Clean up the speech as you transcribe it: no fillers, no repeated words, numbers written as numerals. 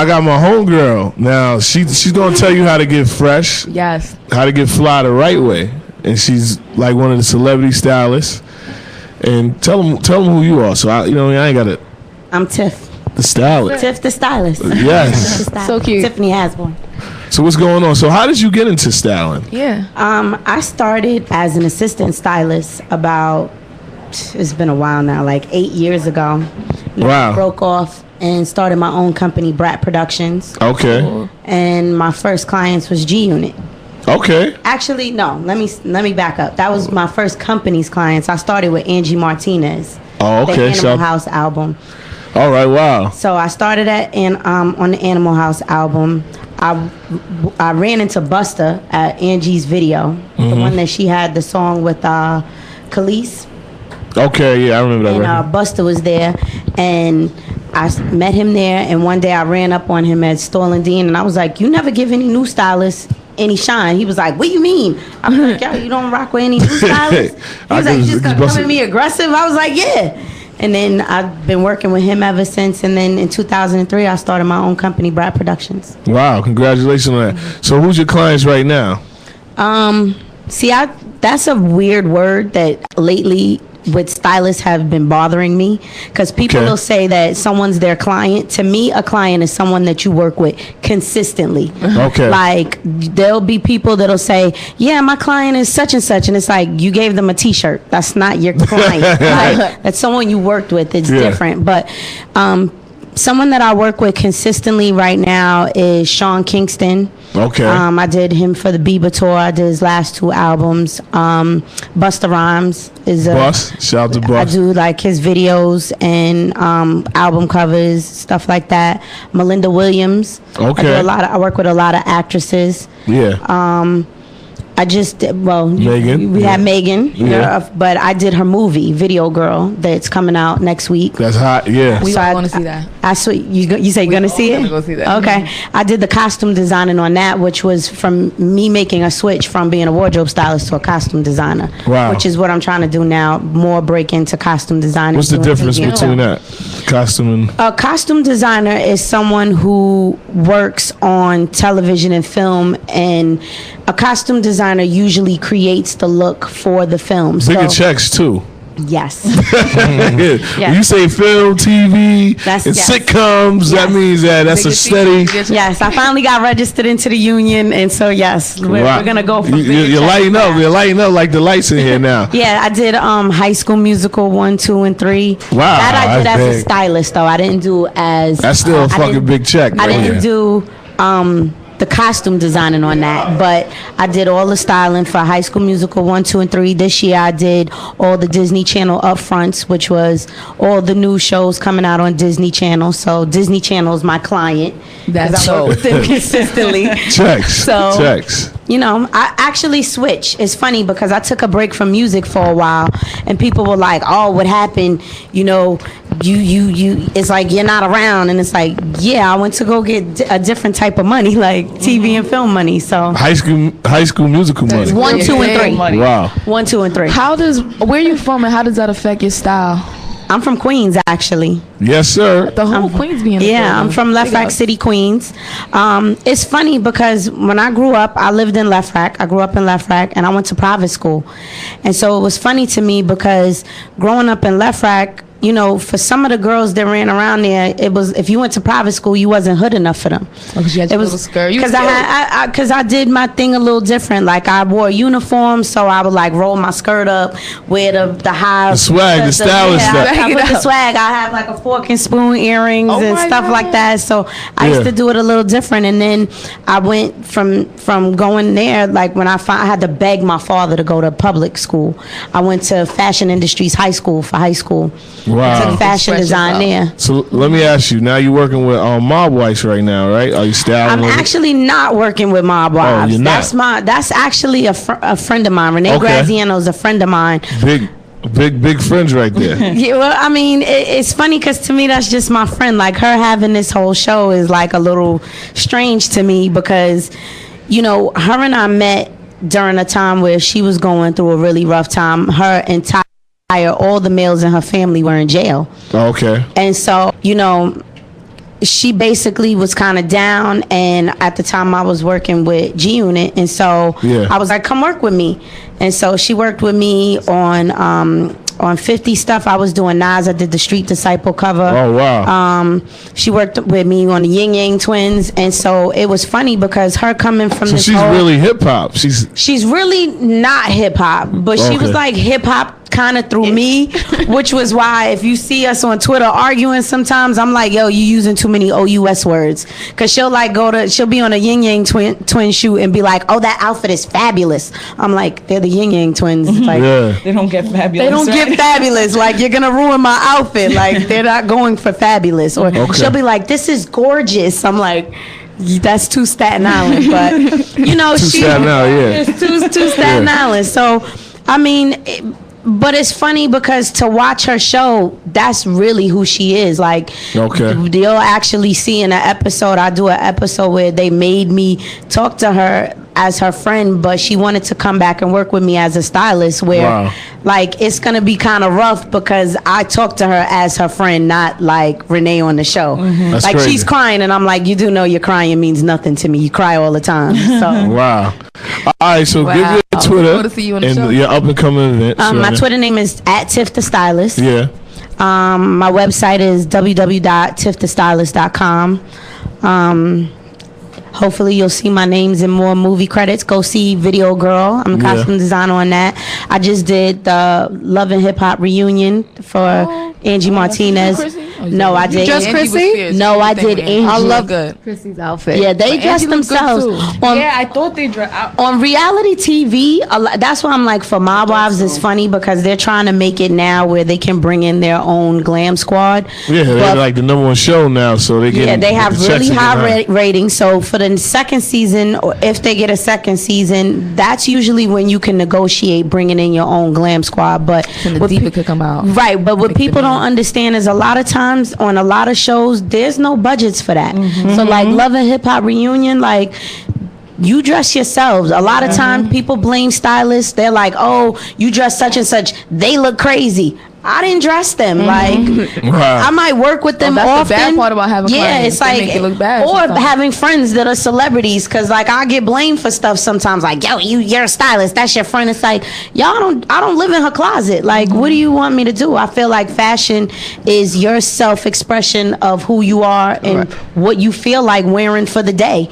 I got my homegirl. Now she's gonna tell you how to get fresh. Yes. How to get fly the right way. And she's like one of the celebrity stylists. And tell them who you are. So I ain't got it. I'm Tiff. The Stylist. Tiff the Stylist. Yes. Tiff the Stylist. So cute. Tiffany Hasborn. So what's going on? So how did you get into styling? Yeah. I started as an assistant stylist it's been a while now, like 8 years ago. Wow. I broke off and started my own company, Brat Productions. Okay. Cool. And my first clients was GUNIT. Okay. Actually, no. Let me back up. That was my first company's clients. I started with Angie Martinez. Oh, okay. The Animal House album. All right. Wow. So I started on the Animal House album. I ran into Busta at Angie's video, the one that she had the song with Khalees. Okay, yeah, I remember that. And Busta was there, and I met him there. And one day I ran up on him at Stolen Dean, and I was like, "You never give any new stylists any shine." He was like, "What do you mean?" I was like, "Yo, you don't rock with any new stylists?" He was like, "You just gonna come at me aggressive?" I was like, "Yeah." And then I've been working with him ever since. And then in 2003, I started my own company, Brat Productions. Wow, congratulations on that. So who's your clients right now? That's a weird word that lately with stylists have been bothering me, because people will say that someone's their client. To me, a client is someone that you work with consistently. Okay. Like, there'll be people that'll say, "Yeah, my client is such and such," and it's like, you gave them a t-shirt. That's not your client. Like, that's someone you worked with. It's different. But someone that I work with consistently right now is Sean Kingston. Okay. I did him for the Bieber tour. I did his last 2 albums. Busta Rhymes is shout out to Bus. I do like his videos and album covers, stuff like that. Melinda Williams. Okay. I work with a lot of actresses. Yeah. I just Megan. We had Megan, Yeah. but I did her movie Video Girl that's coming out next week. That's hot. Yeah. We all want to see that. I saw you say you're gonna see it. Go see that. Okay, I did the costume designing on that, which was from me making a switch from being a wardrobe stylist to a costume designer. Wow. Which is what I'm trying to do now. More break into costume design. What's the difference TV between that? Costume and a costume designer is someone who works on television and film, and a costume designer usually creates the look for the film. bigger checks too. Yes. When you say film, TV, and sitcoms, that means that's a steady. Yes, I finally got registered into the union, and so yes, we're gonna go for. You're lighting up. You're lighting up like the lights in here now. Yeah, I did High School Musical 1, 2, and 3. Wow, that I did as big. a stylist though. I didn't do as. That's still a fucking big check. I didn't do the costume designing on that, but I did all the styling for High School Musical 1, 2, and 3. This year I did all the Disney Channel upfronts, which was all the new shows coming out on Disney Channel. So Disney Channel is my client. That's I work with them consistently. Checks. You know, I actually switched. It's funny because I took a break from music for a while, and people were like, "Oh, what happened? You know, you." It's like you're not around, and it's like, yeah, I went to go get a different type of money, like TV and film money. So High School Musical money. 1, 2, and 3. Money. Wow. 1, 2, and 3. Where are you from, and how does that affect your style? I'm from Queens, actually. Yes, sir. The whole Queens being. Yeah, I'm from Lefrak City, Queens. It's funny because when I grew up, I lived in Lefrak. I grew up in Lefrak, and I went to private school. And so it was funny to me because growing up in Lefrak, you know, for some of the girls that ran around there, it was, if you went to private school, you wasn't hood enough for them. Because you had your little skirt. Because I did my thing a little different. Like, I wore a uniform, so I would like roll my skirt up, wear the high, the swag, the stylish stuff. I put the swag. I have like a fork and spoon earrings and stuff like that. So I used to do it a little different. And then I went from going there, like when I had to beg my father to go to public school. I went to Fashion Industries High School for high school. Wow. Took fashion design there. So let me ask you, now you're working with Mob Wives right now, right? Are you styling? I'm actually not working with Mob Wives. Oh, you're not? That's actually a friend of mine. Renee Graziano is a friend of mine. Big friends right there. Yeah, well, I mean, it's funny because to me that's just my friend. Like, her having this whole show is like a little strange to me because, you know, her and I met during a time where she was going through a really rough time. Her entire all the males in her family were in jail. Okay. And so, you know, she basically was kind of down, and at the time I was working with GUNIT, and so I was like, come work with me. And so she worked with me on 50 stuff. I was doing Nas. I did the Street Disciple cover. Oh, wow. She worked with me on the Yin Yang Twins, and so it was funny because her coming from So this she's really hip hop. She's really not hip hop, but she was like hip hop kind of through me, which was why if you see us on Twitter arguing sometimes, I'm like, yo, you using too many OUS words, because she'll be on a Yin Yang twin shoot and be like, oh, that outfit is fabulous. I'm like, they're the Yin Yang Twins. It's like, they don't get fabulous. They don't get fabulous. Like, you're gonna ruin my outfit. Like, they're not going for fabulous. Or she'll be like, this is gorgeous. I'm like, that's too Staten Island, but you know, Staten Island, it's too Staten Island. So, I mean. But it's funny because to watch her show, that's really who she is. Like, you'll actually see in an episode, I do an episode where they made me talk to her as her friend, but she wanted to come back and work with me as a stylist, where like it's gonna be kind of rough because I talk to her as her friend, not like Renee on the show. That's like crazy. She's crying and I'm like, you do know your crying means nothing to me. You cry all the time. So wow. All right, so give me your Twitter to see you on the and show. your up and coming event. my Twitter name is @Tiff The Stylist. Yeah. My website is www.tiffthestylist.com. Hopefully you'll see my names in more movie credits. Go see Video Girl. I'm a costume designer on that. I just did the Love and Hip Hop reunion for Angie Martinez. No, I did. Just Chrissy? No, I did Angie. I love Chrissy's outfit. Yeah, they dressed themselves. I thought they dressed. On reality TV, that's why I'm like, for Mob Wives, it's funny because they're trying to make it now where they can bring in their own glam squad. Yeah, they're like the #1 show now, so they get. Yeah, they have really high ratings. So for the second season, or if they get a second season, that's usually when you can negotiate bringing in your own glam squad. But when the diva could come out, right? But what people don't understand is a lot of times on a lot of shows, there's no budgets for that. So like Love and Hip Hop reunion, like, you dress yourselves. A lot of time people blame stylists. They're like, oh, you dress such and such, they look crazy. I didn't dress them. Like, I might work with them that's often. the bad part about having clients. It's like, make it look bad or sometimes. having friends that are celebrities, because like I get blamed for stuff sometimes. Like, yo, you're a stylist. That's your friend. It's like, I don't live in her closet. Like, what do you want me to do? I feel like fashion is your self-expression of who you are and what you feel like wearing for the day.